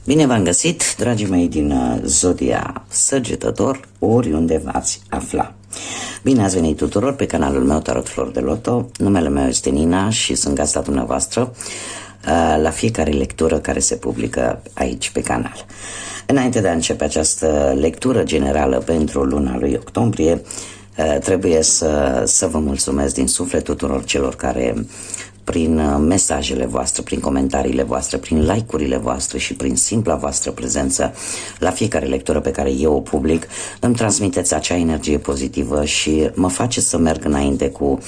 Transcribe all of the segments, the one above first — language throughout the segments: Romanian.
Bine v-am găsit, dragii mei din Zodia Săgetător, oriunde v-ați afla. Bine ați venit tuturor pe canalul meu Tarot Flor de Loto. Numele meu este Nina și sunt gazda dumneavoastră la fiecare lectură care se publică aici pe canal. Înainte de a începe această lectură generală pentru luna lui octombrie, trebuie să vă mulțumesc din suflet tuturor celor care prin mesajele voastre, prin comentariile voastre, prin like-urile voastre și prin simpla voastră prezență la fiecare lectură pe care eu o public, îmi transmiteți acea energie pozitivă și mă face să merg înainte cu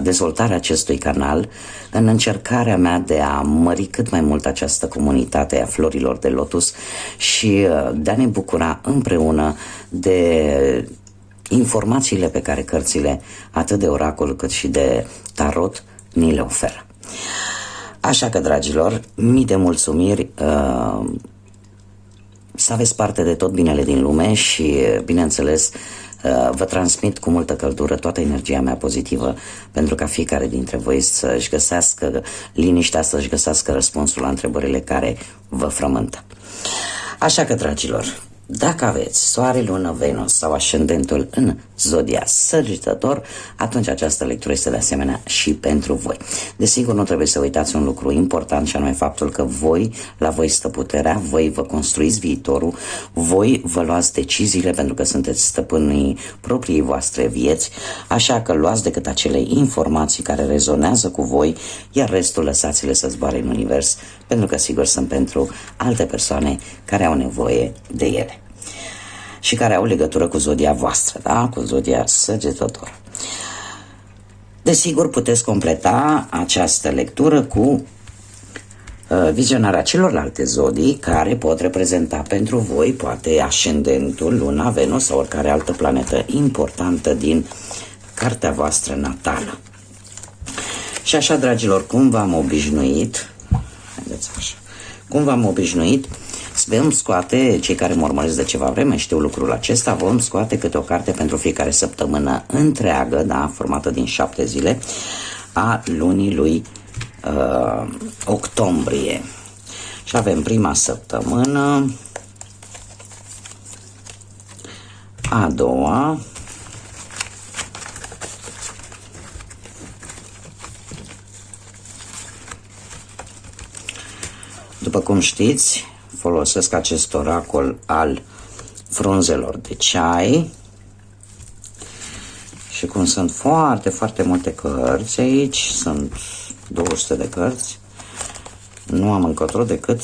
dezvoltarea acestui canal în încercarea mea de a mări cât mai mult această comunitate a florilor de lotus și de a ne bucura împreună de informațiile pe care cărțile, atât de oracol cât și de tarot, ni le oferă. Așa că, dragilor, mii de mulțumiri, să aveți parte de tot binele din lume și, bineînțeles, vă transmit cu multă căldură toată energia mea pozitivă pentru ca fiecare dintre voi să-și găsească liniștea, să-și găsească răspunsul la întrebările care vă frământă. Așa că, dragilor, dacă aveți Soare, Lună, Venus sau ascendentul în Zodia Săgetător, atunci această lectură este de asemenea și pentru voi. Desigur, nu trebuie să uitați un lucru important și anume faptul că voi, la voi stă puterea, voi vă construiți viitorul, voi vă luați deciziile pentru că sunteți stăpânii propriei voastre vieți, așa că luați decât acele informații care rezonează cu voi, iar restul lăsați-le să zboare în univers, pentru că sigur sunt pentru alte persoane care au nevoie de ele și care au legătură cu zodia voastră, da? Cu Zodia Săgetător. Desigur, puteți completa această lectură cu vizionarea celorlalte zodii care pot reprezenta pentru voi, poate ascendentul, Luna, Venus sau oricare altă planetă importantă din cartea voastră natală. Și așa, dragilor, cum v-am obișnuit, vom scoate, cei care mă urmăresc de ceva vreme știu lucrul acesta, vom scoate câte o carte pentru fiecare săptămână întreagă, da, formată din 7 zile a lunii lui octombrie. Și avem prima săptămână, a doua, după cum știți, folosesc acest oracol al frunzelor de ceai și cum sunt foarte, foarte multe cărți aici, sunt 200 de cărți, nu am încotro decât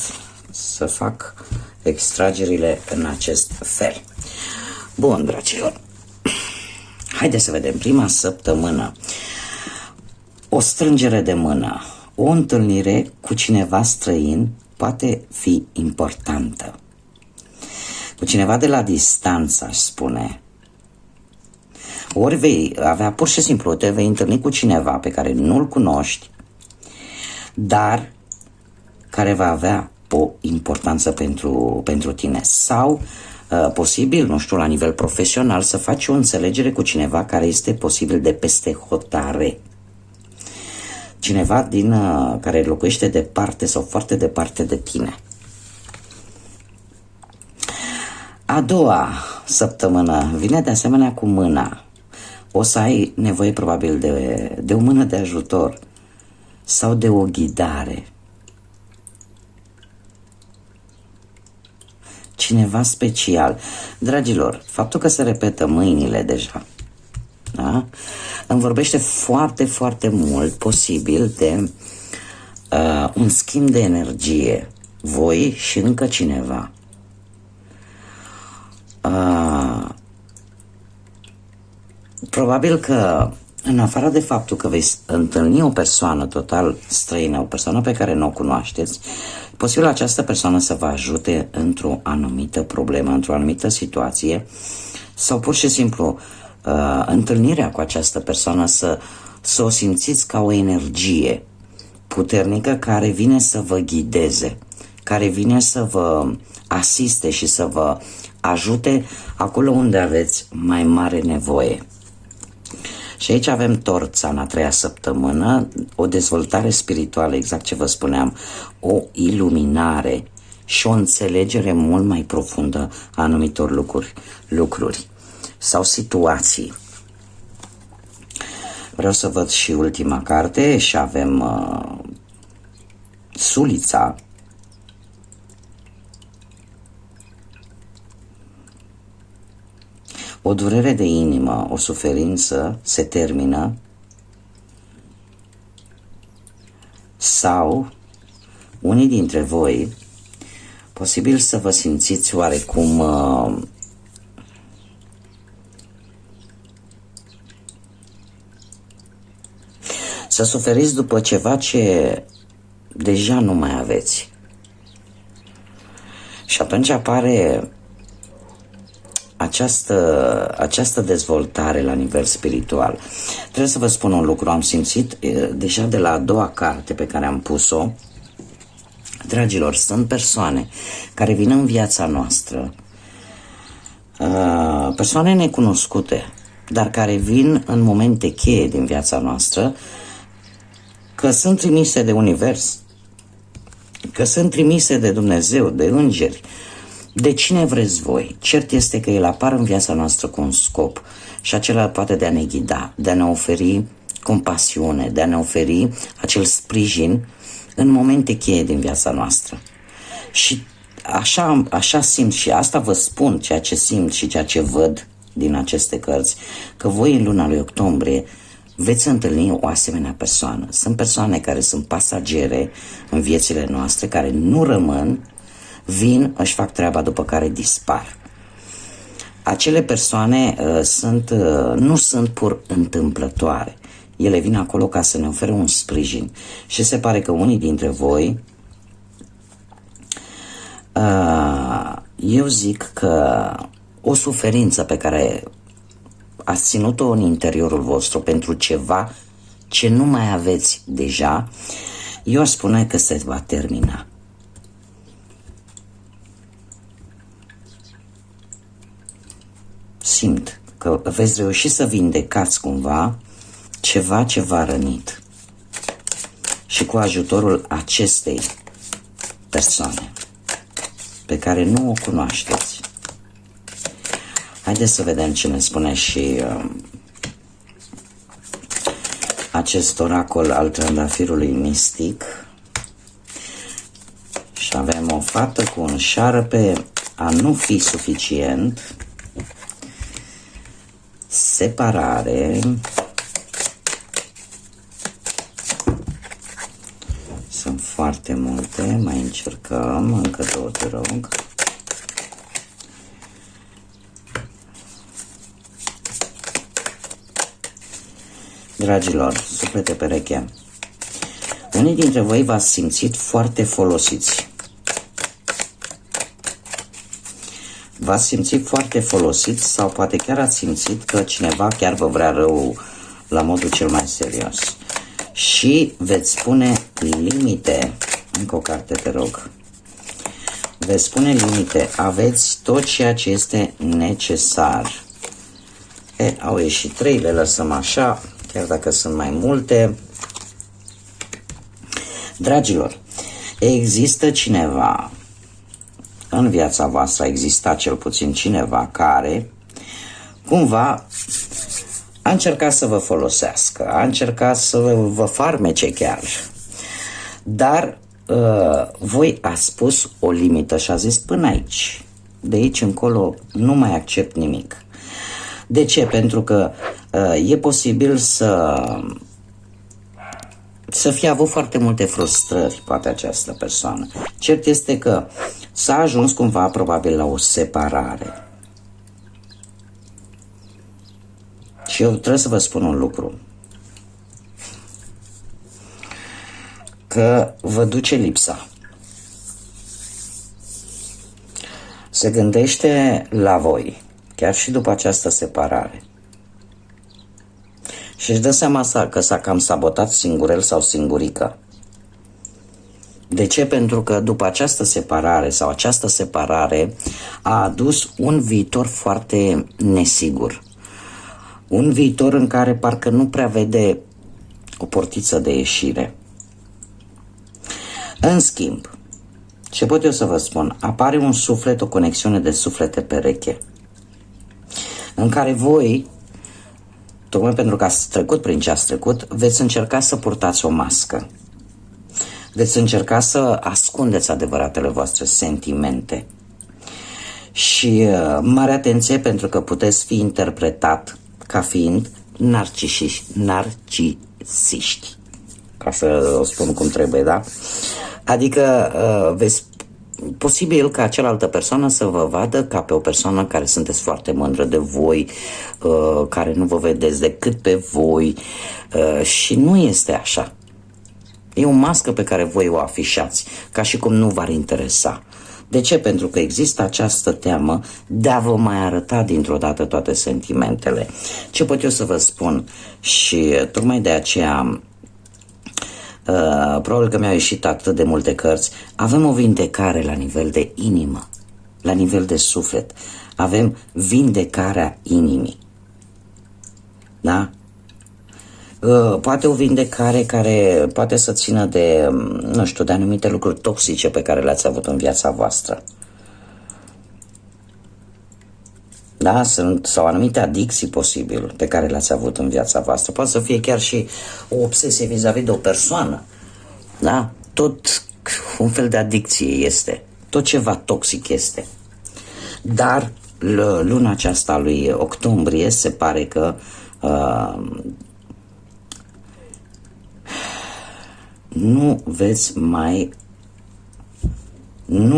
să fac extragerile în acest fel. Bun, dragilor, haideți să vedem prima săptămână. O strângere de mână, o întâlnire cu cineva străin poate fi importantă. Cu cineva de la distanță, aș spune. Ori vei avea pur și simplu, te vei întâlni cu cineva pe care nu-l cunoști, dar care va avea o importanță pentru tine. Sau, posibil, nu știu, la nivel profesional, să faci o înțelegere cu cineva care este posibil de peste hotare. Cineva care locuiește departe sau foarte departe de tine. A doua săptămână vine de asemenea cu mâna. O să ai nevoie probabil de o mână de ajutor sau de o ghidare. Cineva special. Dragilor, faptul că se repetă mâinile deja, da? Îmi vorbește foarte, foarte mult posibil de un schimb de energie. Voi și încă cineva. Probabil că, în afară de faptul că vei întâlni o persoană total străină, o persoană pe care nu o cunoașteți, posibil această persoană să vă ajute într-o anumită problemă, într-o anumită situație, sau pur și simplu întâlnirea cu această persoană să o simțiți ca o energie puternică care vine să vă ghideze, care vine să vă asiste și să vă ajute acolo unde aveți mai mare nevoie. Și aici avem Torța în a treia săptămână, o dezvoltare spirituală, exact ce vă spuneam, o iluminare și o înțelegere mult mai profundă a anumitor lucruri sau situații. Vreau să văd și ultima carte și avem Sulița. O durere de inimă, o suferință se termină sau unii dintre voi posibil să vă simțiți oarecum să suferiți după ceva ce deja nu mai aveți. Și atunci apare această dezvoltare la nivel spiritual. Trebuie să vă spun un lucru, am simțit deja de la a doua carte pe care am pus-o. Dragilor, sunt persoane care vin în viața noastră, persoane necunoscute, dar care vin în momente cheie din viața noastră, că sunt trimise de univers, că sunt trimise de Dumnezeu, de îngeri, de cine vreți voi. Cert este că El apar în viața noastră cu un scop și acela poate de a ne ghida, de a ne oferi compasiune, de a ne oferi acel sprijin în momente cheie din viața noastră. Și așa simt și asta vă spun, ceea ce simt și ceea ce văd din aceste cărți, că voi în luna lui octombrie veți întâlni o asemenea persoană. Sunt persoane care sunt pasagere în viețile noastre, care nu rămân, vin, își fac treaba, după care dispar. Acele persoane nu sunt pur întâmplătoare. Ele vin acolo ca să ne ofere un sprijin. Și se pare că unii dintre voi, eu zic că o suferință pe care ați ținut-o în interiorul vostru pentru ceva ce nu mai aveți deja, eu aș spune că se va termina. Simt că veți reuși să vindecați cumva ceva ce v-a rănit și cu ajutorul acestei persoane pe care nu o cunoașteți. Haideți să vedem ce ne spune și acest oracol al trandafirului mistic. Și avem o fată cu un șarpe, a nu fi suficient, separare, sunt foarte multe, mai încercăm, încă două, te rog. Dragilor, suflete pereche, unii dintre voi v-ați simțit foarte folosiți. V-ați simțit foarte folosiți sau poate chiar ați simțit că cineva chiar vă vrea rău la modul cel mai serios. Și veți pune limite. Încă o carte, te rog. Veți pune limite. Aveți tot ceea ce este necesar. Au ieșit 3, le lăsăm așa, chiar dacă sunt mai multe. Dragilor, există cineva în viața voastră, a existat cel puțin cineva care cumva a încercat să vă folosească, a încercat să vă farmece chiar, dar voi ați pus o limită și a zis până aici, de aici încolo nu mai accept nimic. De ce? Pentru că e posibil să fie avut foarte multe frustrări, poate această persoană. Cert este că s-a ajuns cumva probabil la o separare. Și eu trebuie să vă spun un lucru. Că vă duce lipsa. Se gândește la voi, chiar și după această separare. Și își dă seama că s-a cam sabotat singurel sau singurică. De ce? Pentru că după această separare sau această separare a adus un viitor foarte nesigur. Un viitor în care parcă nu prea vede o portiță de ieșire. În schimb, Ce pot eu să vă spun? Apare un suflet, o conexiune de suflete pereche, în care voi, tocmai pentru că ați trecut prin ce ați trecut, veți încerca să purtați o mască. Veți încerca să ascundeți adevăratele voastre sentimente. Și mare atenție, pentru că puteți fi interpretat ca fiind narcisiști. Ca să o spun cum trebuie, da? Adică posibil ca cealaltă persoană să vă vadă ca pe o persoană care sunteți foarte mândră de voi, care nu vă vedeți decât pe voi, și nu este așa. E o mască pe care voi o afișați, ca și cum nu v-ar interesa. De ce? Pentru că există această teamă de a vă mai arăta dintr-o dată toate sentimentele. Ce pot eu să vă spun? Și tocmai de aceea, probabil că mi-au ieșit atât de multe cărți, avem o vindecare la nivel de inimă, la nivel de suflet. Avem vindecarea inimii. Da? Poate o vindecare care poate să țină de, nu știu, de anumite lucruri toxice pe care le-ați avut în viața voastră. Da? Sau anumite adicții posibil pe care le-ați avut în viața voastră. Poate să fie chiar și o obsesie vis-a-vis de o persoană. Da? Tot un fel de adicție este. Tot ceva toxic este. Dar luna aceasta lui octombrie se pare că nu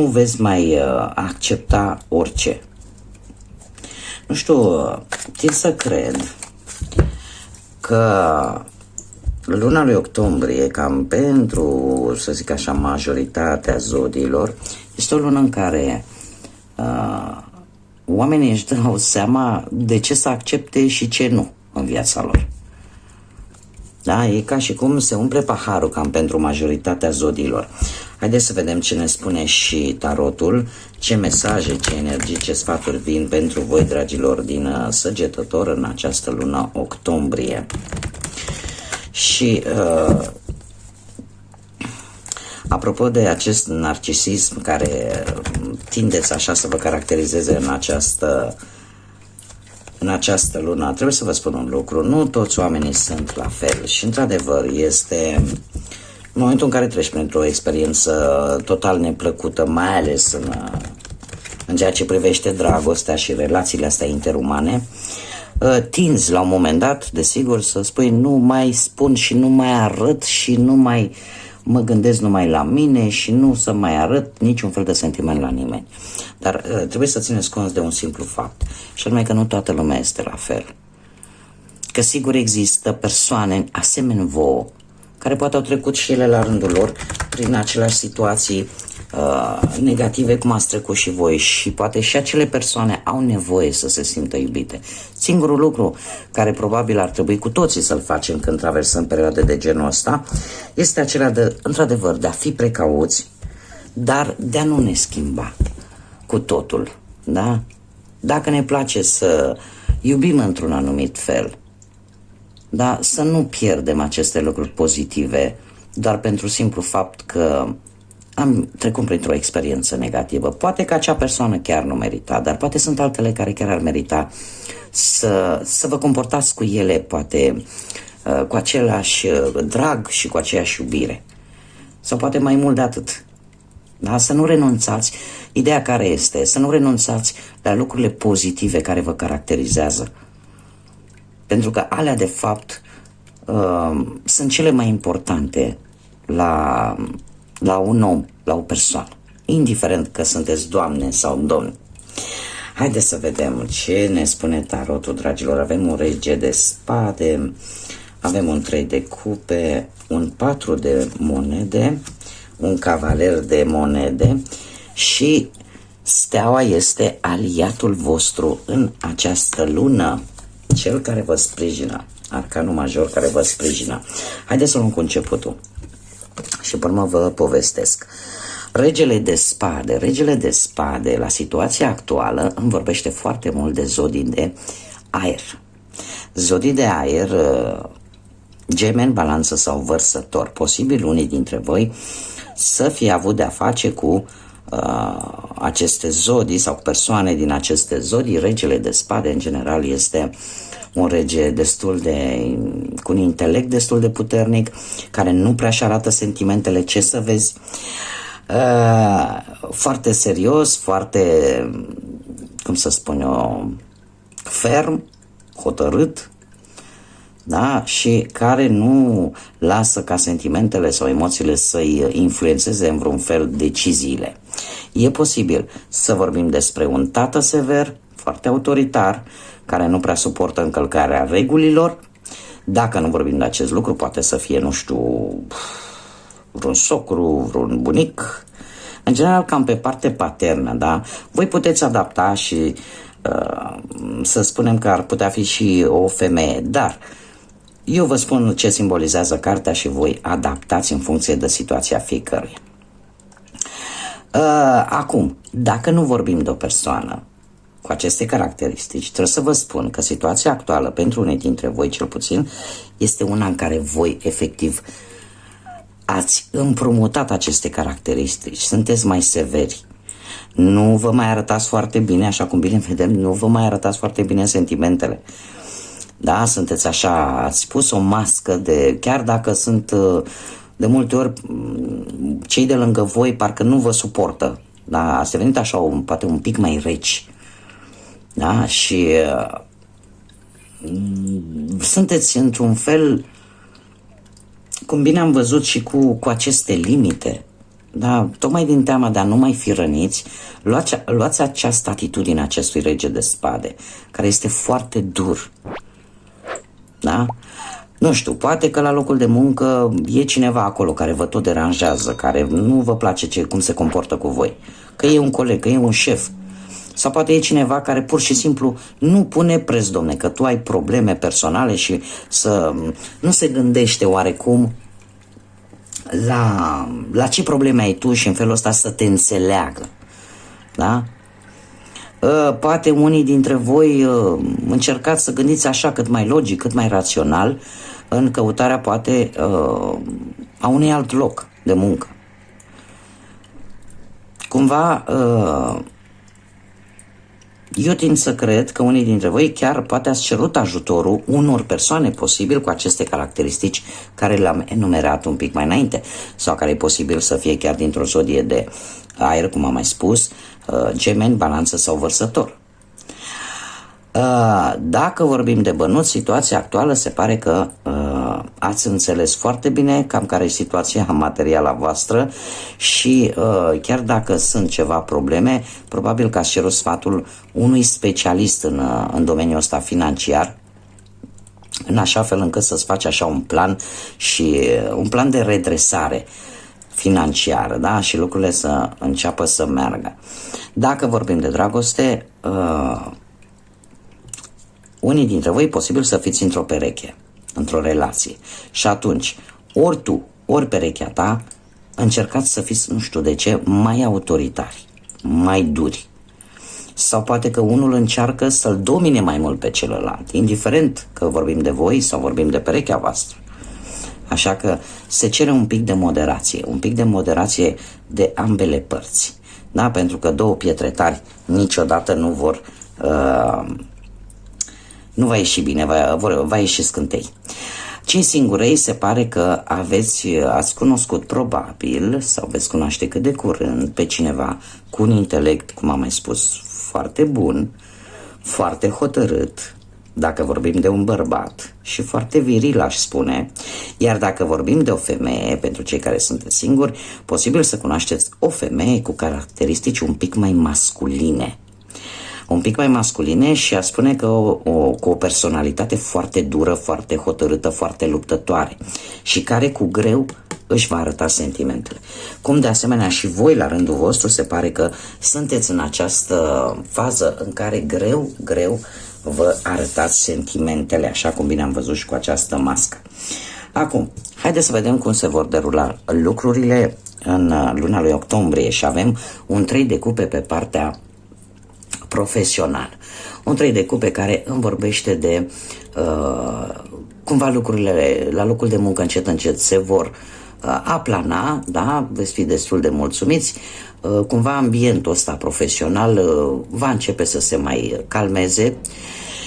veți mai accepta orice. Nu știu, tind să cred că luna lui octombrie, cam pentru, să zic așa, majoritatea zodiilor, este o lună în care oamenii își dau seama de ce să accepte și ce nu în viața lor. Da? E ca și cum se umple paharul cam pentru majoritatea zodiilor. Haideți să vedem ce ne spune și tarotul, ce mesaje, ce energii, ce sfaturi vin pentru voi, dragilor, din Săgetător în această lună octombrie. Și apropo de acest narcisism care tindeți așa să vă caracterizeze în această lună, trebuie să vă spun un lucru: nu toți oamenii sunt la fel și, într-adevăr, este în momentul în care treci printr-o experiență total neplăcută, mai ales în ceea ce privește dragostea și relațiile astea interumane, tinzi la un moment dat, desigur, să spui nu mai spun și nu mai arăt și nu mai mă gândesc numai la mine și nu să mai arăt niciun fel de sentiment la nimeni. Dar trebuie să țineți cont de un simplu fapt, și anume că nu toată lumea este la fel. Că sigur există persoane asemenea vouă, care poate au trecut și ele la rândul lor prin aceleași situații negative cum ați trecut și voi, și poate și acele persoane au nevoie să se simtă iubite. Singurul lucru care probabil ar trebui cu toții să-l facem când traversăm perioade de genul ăsta este acela de, într-adevăr, de a fi precauți, dar de a nu ne schimba cu totul. Da? Dacă ne place să iubim într-un anumit fel, da, să nu pierdem aceste lucruri pozitive doar pentru simplu fapt că am trecut printr-o experiență negativă. Poate că acea persoană chiar nu merita, dar poate sunt altele care chiar ar merita să vă comportați cu ele, poate cu același drag și cu aceeași iubire. Sau poate mai mult de atât. Da? Să nu renunțați. Ideea care este? Să nu renunțați la lucrurile pozitive care vă caracterizează. Pentru că alea, de fapt, sunt cele mai importante la un om, la o persoană, indiferent că sunteți doamne sau domni. Haideți să vedem ce ne spune tarotul, dragilor. Avem un rege de spade, avem un 3 de cupe, un 4 de monede, un cavaler de monede și steaua este aliatul vostru în această lună, cel care vă sprijină, arcanul major care vă sprijină. Haideți să luăm cu începutul și pe urmă vă povestesc. Regele de spade, la situația actuală, îmi vorbește foarte mult de zodii de aer. Zodii de aer, Gemeni, Balanță sau Vărsător. Posibil unii dintre voi să fie avut de-a face cu aceste zodii sau persoane din aceste zodii. Regele de spade în general este un rege cu un intelect destul de puternic, care nu prea își arată sentimentele, ce să vezi, foarte serios, foarte, cum să spun eu, ferm, hotărât, da? Și care nu lasă ca sentimentele sau emoțiile să-i influențeze în vreun fel deciziile. E posibil să vorbim despre un tată sever, foarte autoritar, care nu prea suportă încălcarea regulilor. Dacă nu vorbim de acest lucru, poate să fie, nu știu, vreun socru, vreun bunic, în general cam pe parte paternă, da? Voi puteți adapta și să spunem că ar putea fi și o femeie, dar eu vă spun ce simbolizează cartea și voi adaptați în funcție de situația fiecăruia. Acum, dacă nu vorbim de o persoană cu aceste caracteristici, trebuie să vă spun că situația actuală, pentru unii dintre voi cel puțin, este una în care voi efectiv ați împrumutat aceste caracteristici, sunteți mai severi, nu vă mai arătați foarte bine, așa cum bine vedem, nu vă mai arătați foarte bine sentimentele. Da, sunteți așa, ați pus o mască de, chiar dacă sunt de multe ori cei de lângă voi parcă nu vă suportă, da, ați devenit așa poate un pic mai reci, da, și sunteți într-un fel, cum bine am văzut și cu aceste limite, da, tocmai din teama de a nu mai fi răniți, luați această atitudine acestui rege de spade, care este foarte dur. Da? Nu știu, poate că la locul de muncă e cineva acolo care vă tot deranjează, care nu vă place cum se comportă cu voi, că e un coleg, că e un șef, sau poate e cineva care pur și simplu nu pune preț, domne, că tu ai probleme personale și nu se gândește oarecum la ce probleme ai tu și în felul ăsta să te înțeleagă. Da? Poate unii dintre voi încercați să gândiți așa cât mai logic, cât mai rațional, în căutarea poate a unui alt loc de muncă. Cumva eu tind să cred că unii dintre voi chiar poate ați cerut ajutorul unor persoane posibil cu aceste caracteristici care le-am enumerat un pic mai înainte, sau care e posibil să fie chiar dintr-o zodie de aer, cum am mai spus, Gemeni, Balanță sau Vărsător. Dacă vorbim de bănuți, situația actuală se pare că ați înțeles foarte bine cam care e situația materială a voastră și chiar dacă sunt ceva probleme, probabil că ați cerut sfatul unui specialist în domeniul ăsta financiar, în așa fel încât să-ți faci așa un plan și un plan de redresare financiară, da? Și lucrurile să înceapă să meargă. Dacă vorbim de dragoste, unii dintre voi posibil să fiți într-o pereche, într-o relație. Și atunci, ori tu, ori perechea ta, încercați să fiți, nu știu de ce, mai autoritari, mai duri. Sau poate că unul încearcă să-l domine mai mult pe celălalt, indiferent că vorbim de voi sau vorbim de perechea voastră. Așa că se cere un pic de moderație de ambele părți. Da? Pentru că două pietre tari niciodată nu vor... nu va ieși bine, va ieși scântei. Cei singurei se pare că ați cunoscut probabil sau veți cunoaște cât de curând pe cineva cu un intelect, cum am mai spus, foarte bun, foarte hotărât, dacă vorbim de un bărbat, și foarte viril, aș spune. Iar dacă vorbim de o femeie, pentru cei care sunteți singuri, posibil să cunoașteți o femeie cu caracteristici un pic mai masculine. Un pic mai masculine și a spune că cu o personalitate foarte dură, foarte hotărâtă, foarte luptătoare și care cu greu își va arăta sentimentele. Cum de asemenea și voi la rândul vostru se pare că sunteți în această fază în care greu vă arătați sentimentele, așa cum bine am văzut și cu această mască. Acum, haideți să vedem cum se vor derula lucrurile în luna lui octombrie și avem un 3 de cupe pe partea profesional. Un 3 de cupe care îmi vorbește de cumva lucrurile la locul de muncă încet se vor a plana, da, veți fi destul de mulțumiți, cumva ambientul ăsta profesional va începe să se mai calmeze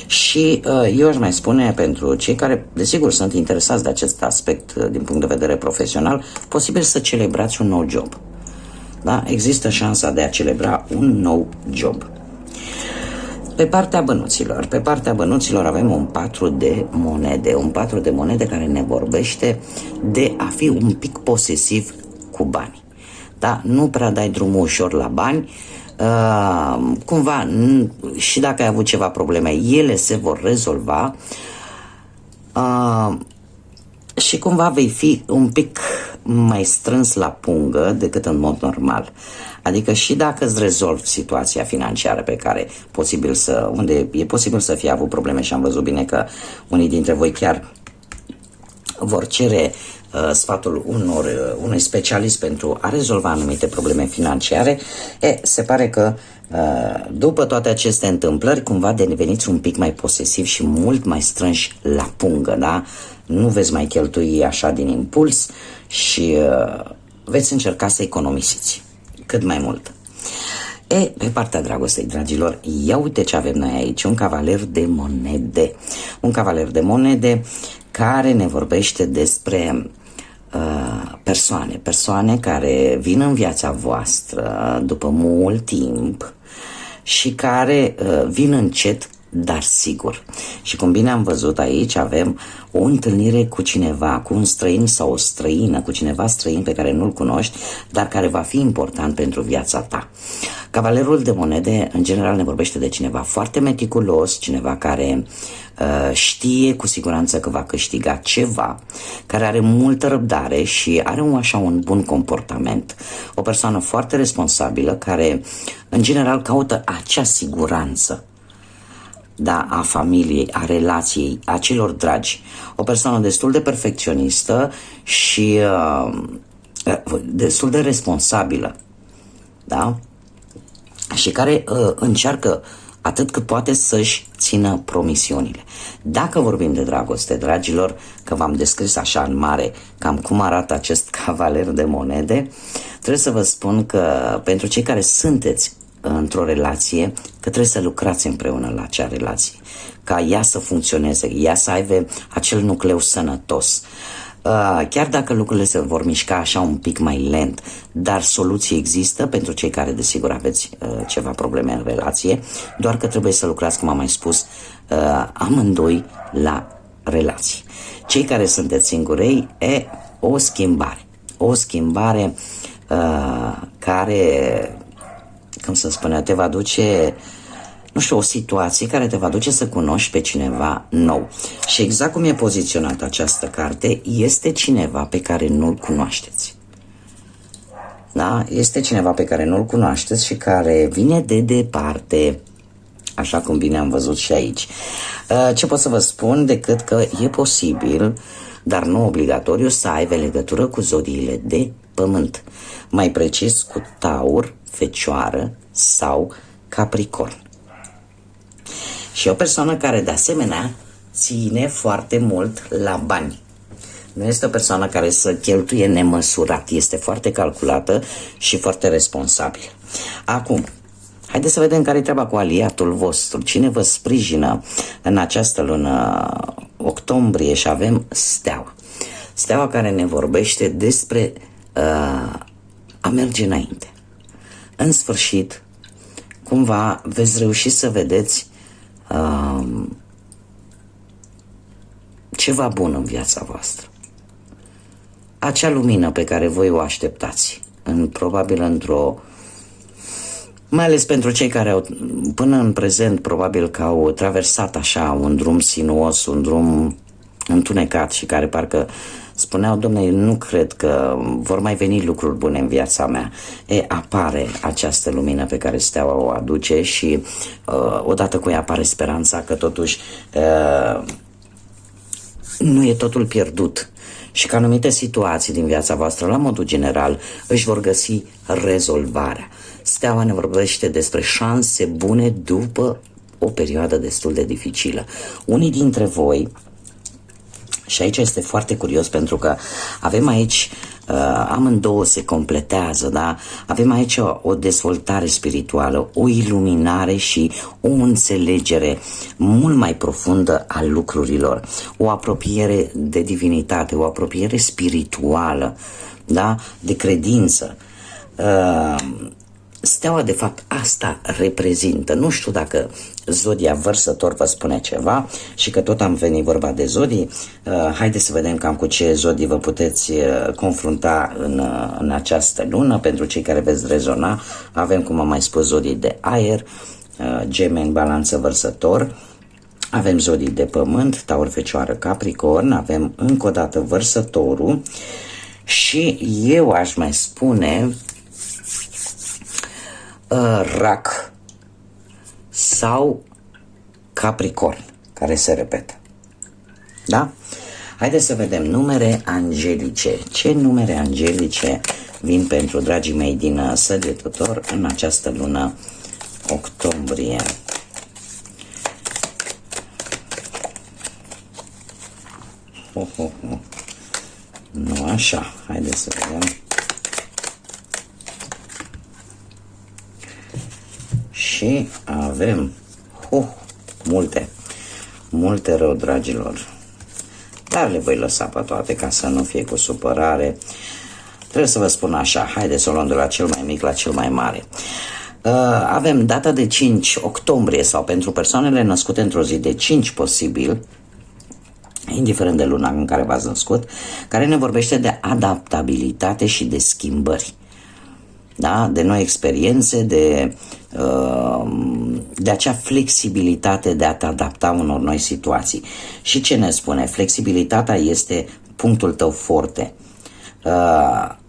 și eu aș mai spune pentru cei care, desigur, sunt interesați de acest aspect din punct de vedere profesional, posibil să celebrați un nou job. Da? Există șansa de a celebra un nou job. Pe partea bănuților avem un 4 de monede, un 4 de monede care ne vorbește de a fi un pic posesiv cu banii. Da? Nu prea dai drumul ușor la bani, cumva și dacă ai avut ceva probleme, ele se vor rezolva și cumva vei fi un pic mai strâns la pungă decât în mod normal. Adică și dacă îți rezolvi situația financiară pe care unde e posibil să fie avut probleme, și am văzut bine că unii dintre voi chiar vor cere sfatul unui specialist pentru a rezolva anumite probleme financiare, se pare că după toate aceste întâmplări cumva deveniți un pic mai posesivi și mult mai strânși la pungă, da? Nu veți mai cheltui așa din impuls și veți încerca să economisiți cât mai mult. Pe partea dragostei, dragilor, ia uite ce avem noi aici, un cavaler de monede. Un cavaler de monede care ne vorbește despre persoane care vin în viața voastră după mult timp și care vin încet, dar sigur. Și cum bine am văzut aici, avem o întâlnire cu cineva, cu un străin sau o străină, cu cineva străin pe care nu-l cunoști, dar care va fi important pentru viața ta. Cavalerul de monede, în general, ne vorbește de cineva foarte meticulos, cineva care știe cu siguranță că va câștiga ceva, care are multă răbdare și are un bun comportament. O persoană foarte responsabilă care, în general, caută acea siguranță, da, a familiei, a relației, a celor dragi. O persoană destul de perfecționistă și destul de responsabilă, da? Și care încearcă atât cât poate să-și țină promisiunile. Dacă vorbim de dragoste, dragilor, că v-am descris așa în mare cam cum arată acest cavaler de monede, trebuie să vă spun că pentru cei care sunteți într-o relație, că trebuie să lucrați împreună la acea relație, ca ea să funcționeze, ea să aibă acel nucleu sănătos. Chiar dacă lucrurile se vor mișca așa un pic mai lent, dar soluții există pentru cei care desigur aveți ceva probleme în relație, doar că trebuie să lucrați, cum am mai spus, amândoi la relație. Cei care sunteți singurei, o schimbare care, cum să spune, te va duce, nu știu, o situație care te va duce să cunoști pe cineva nou. Și exact cum e poziționată această carte, este cineva pe care nu-l cunoașteți. Da? Este cineva pe care nu-l cunoașteți și care vine de departe, așa cum bine am văzut și aici. Ce pot să vă spun decât că e posibil, dar nu obligatoriu, să aibă legătură cu zodiile de pământ. Mai precis cu Taur, Fecioară sau Capricorn. Și o persoană care de asemenea ține foarte mult la bani. Nu este o persoană care să cheltuie nemăsurat, este foarte calculată și foarte responsabilă. Acum, haideți să vedem care-i treaba cu aliatul vostru. Cine vă sprijină în această lună octombrie? Și avem Steaua. Steaua care ne vorbește despre a merge înainte. În sfârșit, cumva veți reuși să vedeți ceva bun în viața voastră. Acea lumină pe care voi o așteptați, probabil mai ales pentru cei care au, până în prezent, probabil că au traversat așa un drum sinuos, un drum întunecat și care parcă spuneau, dom'le, nu cred că vor mai veni lucruri bune în viața mea. Apare această lumină pe care Steaua o aduce și odată cu ea apare speranța că totuși nu e totul pierdut și că anumite situații din viața voastră, la modul general, își vor găsi rezolvarea. Steaua ne vorbește despre șanse bune după o perioadă destul de dificilă. Unii dintre voi, și aici este foarte curios pentru că avem aici amândouă se completează, da? Avem aici o dezvoltare spirituală, o iluminare și o înțelegere mult mai profundă a lucrurilor, o apropiere de divinitate, o apropiere spirituală, da? De credință. Steaua, de fapt, asta reprezintă. Nu știu dacă zodia Vărsător vă spune ceva și că tot am venit vorba de zodii. Haideți să vedem cam cu ce zodii vă puteți confrunta în această lună. Pentru cei care veți rezona, avem, cum am mai spus, zodii de aer, Gemeni, Balanță, Vărsător. Avem zodii de pământ, Taur, Fecioară, Capricorn. Avem încă o dată Vărsătorul și eu aș mai spune Rac sau Capricorn, care se repetă. Da? Haideți să vedem numere angelice. Ce numere angelice vin pentru dragii mei din Săgetător în această lună octombrie? Nu așa. Haideți să vedem. Și avem multe rău, dragilor, dar le voi lăsa pe toate ca să nu fie cu supărare. Trebuie să vă spun așa, haideți să o luăm de la cel mai mic la cel mai mare. Avem data de 5 octombrie sau pentru persoanele născute într-o zi de 5 posibil, indiferent de luna în care v-ați născut, care ne vorbește de adaptabilitate și de schimbări. Da? De noi experiențe, de acea flexibilitate de a te adapta unor noi situații. Și ce ne spune? Flexibilitatea este punctul tău forte.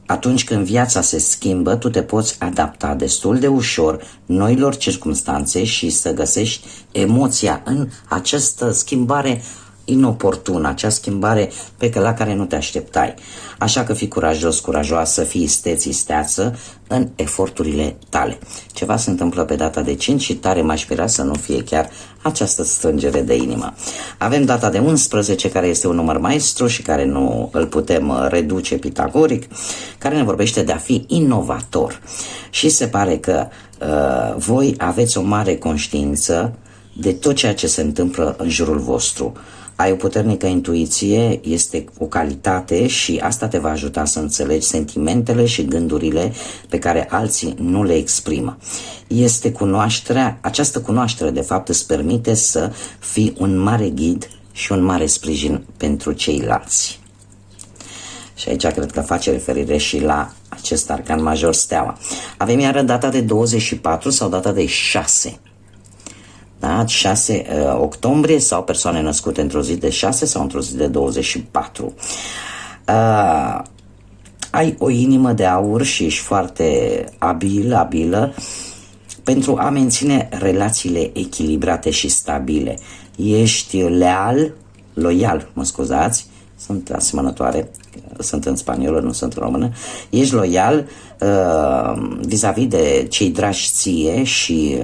Atunci când viața se schimbă, tu te poți adapta destul de ușor noilor circumstanțe și să găsești emoția în această schimbare inoportună, acea schimbare la care nu te așteptai. Așa că fii curajos, curajoasă, fii isteț, isteață în eforturile tale. Ceva se întâmplă pe data de 5 și tare m-aș spera să nu fie chiar această strângere de inimă. Avem data de 11, care este un număr maestru și care nu îl putem reduce pitagoric, care ne vorbește de a fi inovator. Și se pare că voi aveți o mare conștiință de tot ceea ce se întâmplă în jurul vostru. Ai o puternică intuiție, este o calitate și asta te va ajuta să înțelegi sentimentele și gândurile pe care alții nu le exprimă. Este cunoașterea, această cunoaștere de fapt îți permite să fii un mare ghid și un mare sprijin pentru ceilalți. Și aici cred că face referire și la acest arcan major, steaua. Avem iară data de 24 sau data de 6. Da? 6 octombrie sau persoane născute într-o zi de 6 sau într-o zi de 24. Ai o inimă de aur și ești foarte abilă pentru a menține relațiile echilibrate și stabile. Ești loial, mă scuzați, sunt asemănătoare, sunt în spaniolă, nu sunt în română. Ești loial vis-a-vis de cei dragi ție și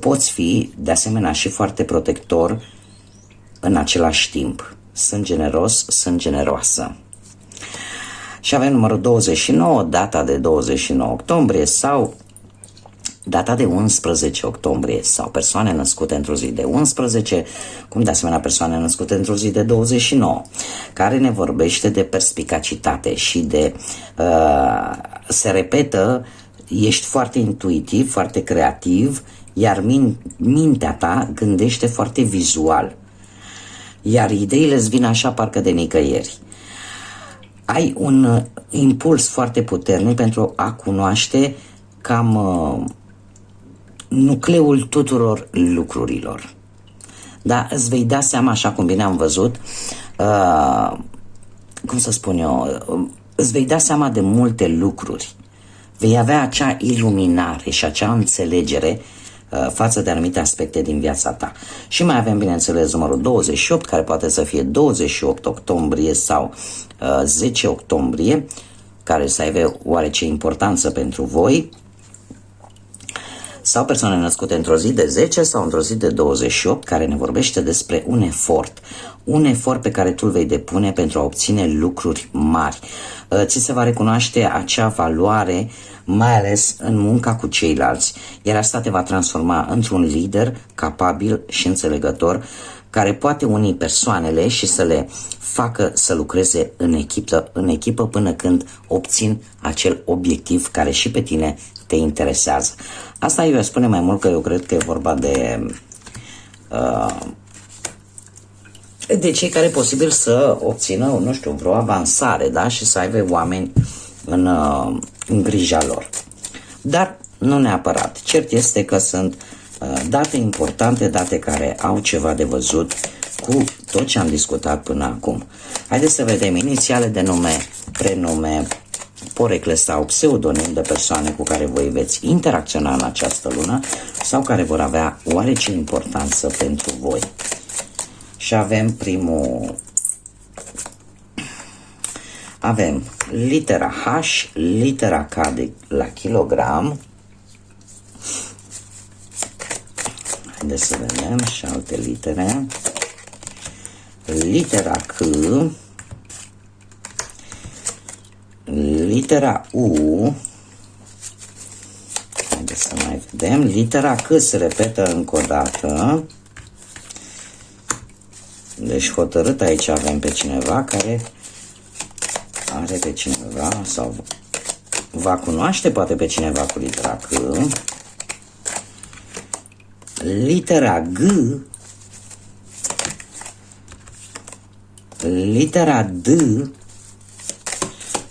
poți fi de asemenea și foarte protector în același timp. Sunt generos, sunt generoasă. Și avem numărul 29, data de 29 octombrie sau data de 11 octombrie sau persoane născute într-o zi de 11, cum de asemenea persoane născute într-o zi de 29, care ne vorbește de perspicacitate și de se repetă, ești foarte intuitiv, foarte creativ, iar mintea ta gândește foarte vizual, iar ideile îți vin așa parcă de nicăieri. Ai un impuls foarte puternic pentru a cunoaște cam nucleul tuturor lucrurilor. Da, îți vei da seama, așa cum bine am văzut, cum să spun eu, îți vei da seama de multe lucruri. Vei avea acea iluminare și acea înțelegere față de anumite aspecte din viața ta. Și mai avem, bineînțeles, numărul 28, care poate să fie 28 octombrie sau 10 octombrie, care să aibă oarece importanță pentru voi. sau persoane născute într-o zi de 10 sau într-o zi de 28, care ne vorbește despre un efort pe care tu îl vei depune pentru a obține lucruri mari. Ți se va recunoaște acea valoare, mai ales în munca cu ceilalți, iar asta te va transforma într-un lider capabil și înțelegător, care poate uni persoanele și să le facă să lucreze în echipă până când obțin acel obiectiv care și pe tine te interesează. Asta eu spune mai mult că eu cred că e vorba de cei care e posibil să obțină, nu știu, vreo avansare, da? Și să aibă oameni în grija lor. Dar nu neapărat. Cert este că sunt date importante, date care au ceva de văzut cu tot ce am discutat până acum. Haideți să vedem inițiale de nume, prenume, porecle sau pseudonim de persoane cu care voi veți interacționa în această lună sau care vor avea oarece importanță pentru voi. Și avem avem litera H, litera K de la kilogram. Haideți să vedem și alte litere. Litera C, litera U, haideți să mai vedem, litera C se repetă încă o dată, deci hotărât aici avem pe cineva care are pe cineva sau va cunoaște poate pe cineva cu litera C, litera G, litera D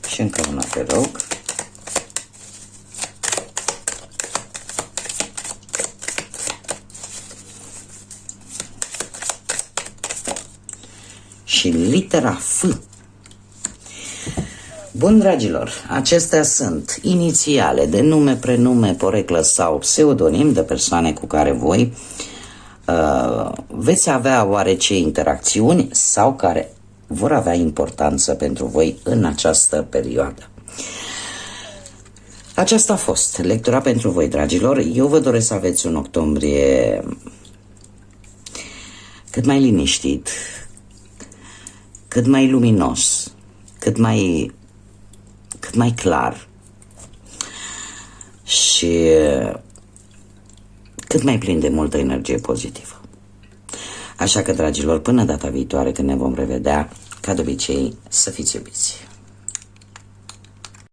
și încă una, te rog. Și litera F. Bun, dragilor, acestea sunt inițiale de nume, prenume, poreclă sau pseudonim de persoane cu care voi veți avea oarece interacțiuni sau care vor avea importanță pentru voi în această perioadă. Aceasta a fost lectura pentru voi, dragilor. Eu vă doresc să aveți un octombrie cât mai liniștit, cât mai luminos, cât mai clar și cât mai plin de multă energie pozitivă. Așa că, dragilor, până data viitoare când ne vom revedea, ca de obicei, să fiți iubiți.